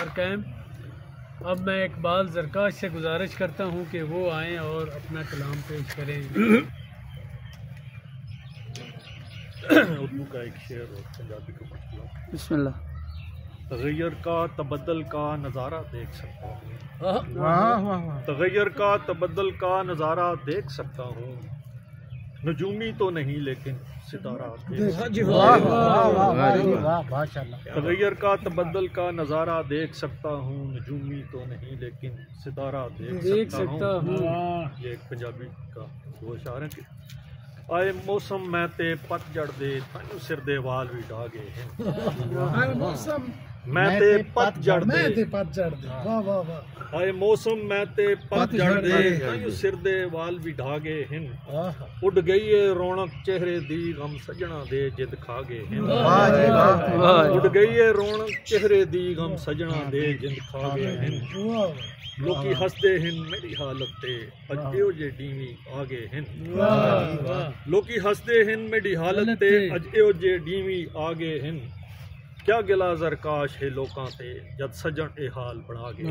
अरकाम। अब मैं इकबाल ज़रकाश से गुजारिश करता हूँ कि वो आएँ और अपना कलाम पेश करें। उर्दू का एक शेर और पंजाबी का कुछ कलाम। बिस्मिल्लाह। तगैयर का तबद्दल का नज़ारा देख सकता हूँ, तगैयर का तबद्दल का नज़ारा देख सकता हूँ, नजूमी तो नहीं लेकिन सितारा देख तगैयर का तबद्दल का नज़ारा देख सकता हूँ, नजूमी तो नहीं लेकिन सितारा देख सकता हूँ। ये एक पंजाबी का दो अशार है। आए मौसम मैं ते पतझड़ दे तैनू सिर दे वाल भी ढा गए हैं। मैं ते पतझड़ दे आए मौसम मैं ते पतझड़ दे तैनू सिर दे वाल भी ढा गए हैं। उड़ गई है रौनक चेहरे दी गम सजना दे जिद खा गए हैं। उड़ गई है रौनक चेहरे दी गम सजना दे जिद खा गए हैं। लोकी हसदे हिन मेरी हालत ते अज एहो जे डीवी आ गए हैं। लोकी हसदे हिन मेरी हालत ते अज एहो जे डीवी आ गए हैं। क्या गिला ज़रकाश है लोकां ते जद सजन ए हाल बना गए।